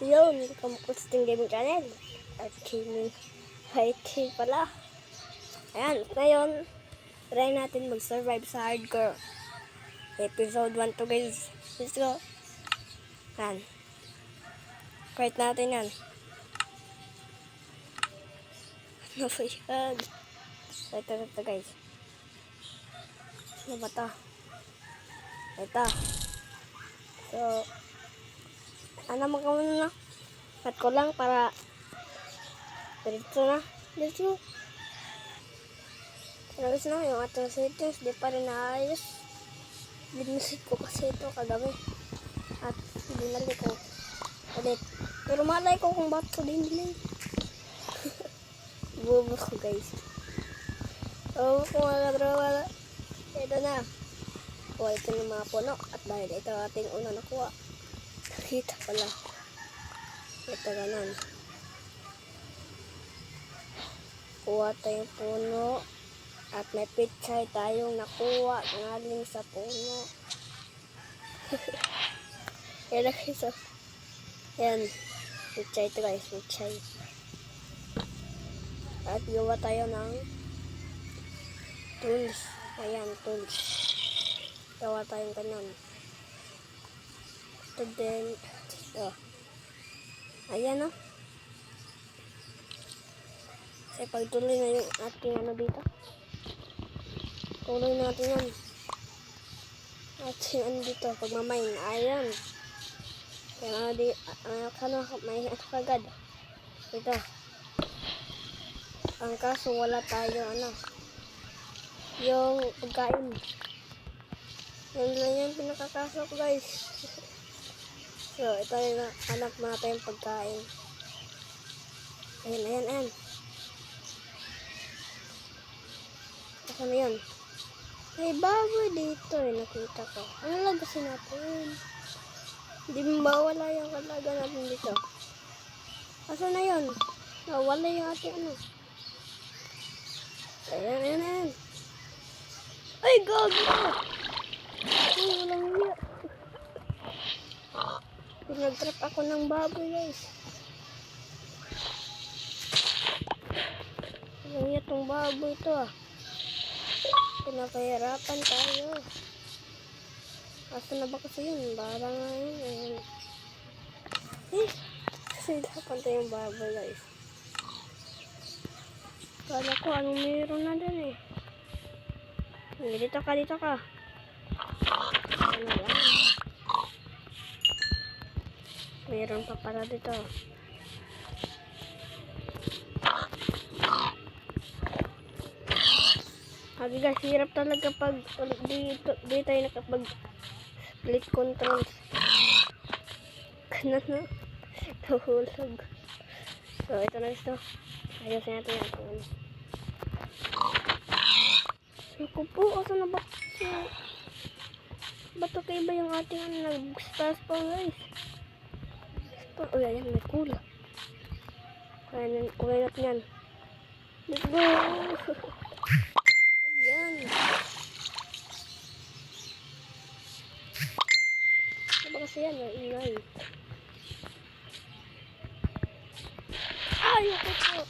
So yun, Composting Gaming Channel. At Gaming IT pala. Ayan, ngayon, try natin mag-survive sa hardcore. Episode 1 to guys. Let's go. Ayan. Quite natin yan. Ano ba yan? Ito guys. Ano ba ito? Ito. So, ano magkakaroon na? Cut ko lang para diretso na. Let's go. Nagis na yung ating settings. Di pa rin naayos. Binisit ko kasi ito kagabi. At binali ko ulit. Pero malay ko kung ba't ko din nila. Bobo ko guys. Oo, kung wala. Ito na. Kuha ito ng mga puno. At dahil ito ating una nakuha. Nakita pala. Ito ganun. Kuha tayong puno. At may pichay tayong nakuha. Ngaling sa puno. Yan guys. Yan. Pichay ito guys. Pichay. At gawa tayo ng tools. Ayan, tools. Gawa tayong ganun. Ito din. Ito. Ayan o. Kasi pagtuloy na yung ating ano dito. Tuloy natin yan. Ating ano dito. Pagmamain. Ayan. Kaya may ano kagad. Ito. Ang kaso wala tayo ano. Yung pagkain. Yan lang yung pinakakaso ko guys. So, ito yung anak natin yung pagkain. Ayan. Ito na yun. May baboy dito eh, nakita ko. Ano lagasin natin? Hindi mo ba wala yung kalaga natin dito? Asa na yun? Wala yung ating ano. Ayan. Ay, gago! Ay, walang hiya. Pinag-trap ako ng baboy, guys. Walang hiya tong baboy ito, ah. Pinapahirapan tayo. Asa na ba kasi yun? Bara nga yun. Ayan. Kasi dapat tayong baboy, guys. Kala ko anong meron na din eh. Dito ka. Ano lang. Meron pa pala dito. Sabi guys, hirap talaga pag di tayo nakapag split controls. Kanan na. Tuhulog. So, ito na gusto. Ayusin natin yan. Naku po, asa na ba? Ba't okay ba yung ating ano, nag-stars pa guys? Uy, ayan, may kula. Kuha natin yan. Let's go! Ayan. Ano ba kasi yan? Ingay. Ay, ako po!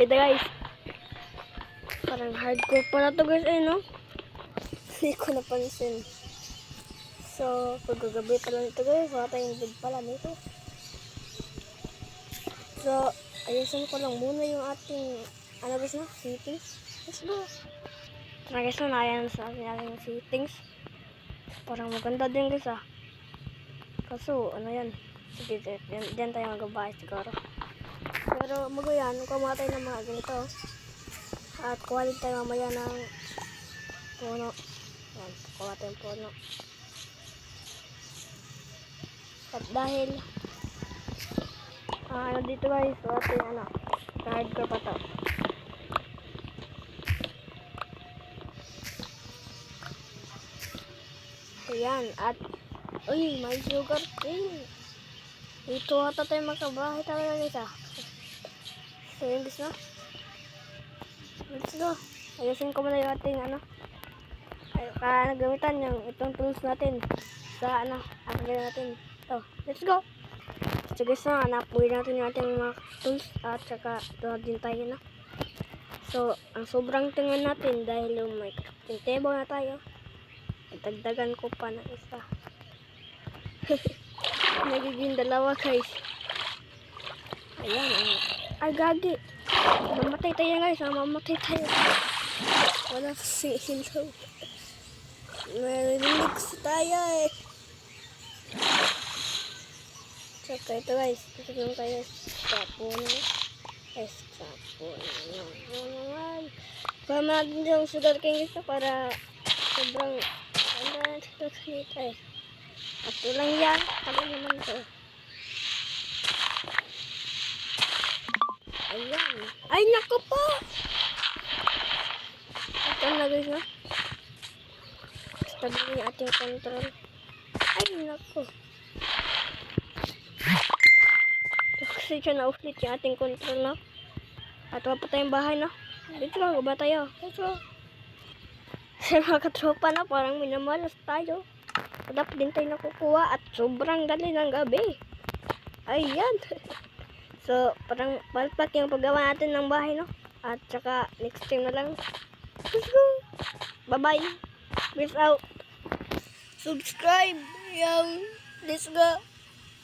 Ito guys. Parang hardcore pala to guys eh, no? Hindi ko napansin. So, pagkagabi pala nito guys. Wala tayong bed pala nito. So, ayusin ko lang muna yung ating ano guys na? Settings. Let's go. Tara guys na ayan sa ating settings. Parang maganda din guys ah. Kaso, ano yan? Sige, diyan tayo magbabayad siguro. Pero magayan, kumuha tayo ng mga ganito. At kuha din tayo mamaya ng puno. Yan, kuha tayo ng puno. At dahil ano dito guys, so ating ano, hardcore pa to. So yan, at uy, may sugar cane. Dito ata tayo magkabahay talaga guys ah. So yun guys na. Let's go. Ayusin ko muna yung ating ano. nagamitan yung itong tools natin sa gagawin natin. So, let's go! So guys, hanapin natin yung ating mga tools at saka doon din tayo na. So, ang sobrang tingnan natin dahil yung may crafting table na tayo. Dagdagan ko pa ng isa. Nagiging dalawa guys. Ayan. Ay gagi. Mamatay tayo guys. Mamatay tayo. Wala silaw. Narinig tayo eh. Saka ito guys. Ito lang tayo. Sapon. Kaya natin yung sugar cane guys para sobrang at lang yan. Kami naman ito. Ayan. Ay, naku po! Ito na guys, no? Stabil yung ating control. Ay, naku. Kasi siya na-ulit yung ating control, no? At wala pa tayong bahay, no? Dito lang, ba tayo? Dito. Sa mga katropa na, parang minamalas tayo. Dapat din tayo nakukuha at sobrang dali ng gabi. Ayan. So, parang palpak yung paggawa natin ng bahay, no? At saka, next time na lang. Let's go! Bye-bye! Peace out! Subscribe! Yo! Let's go!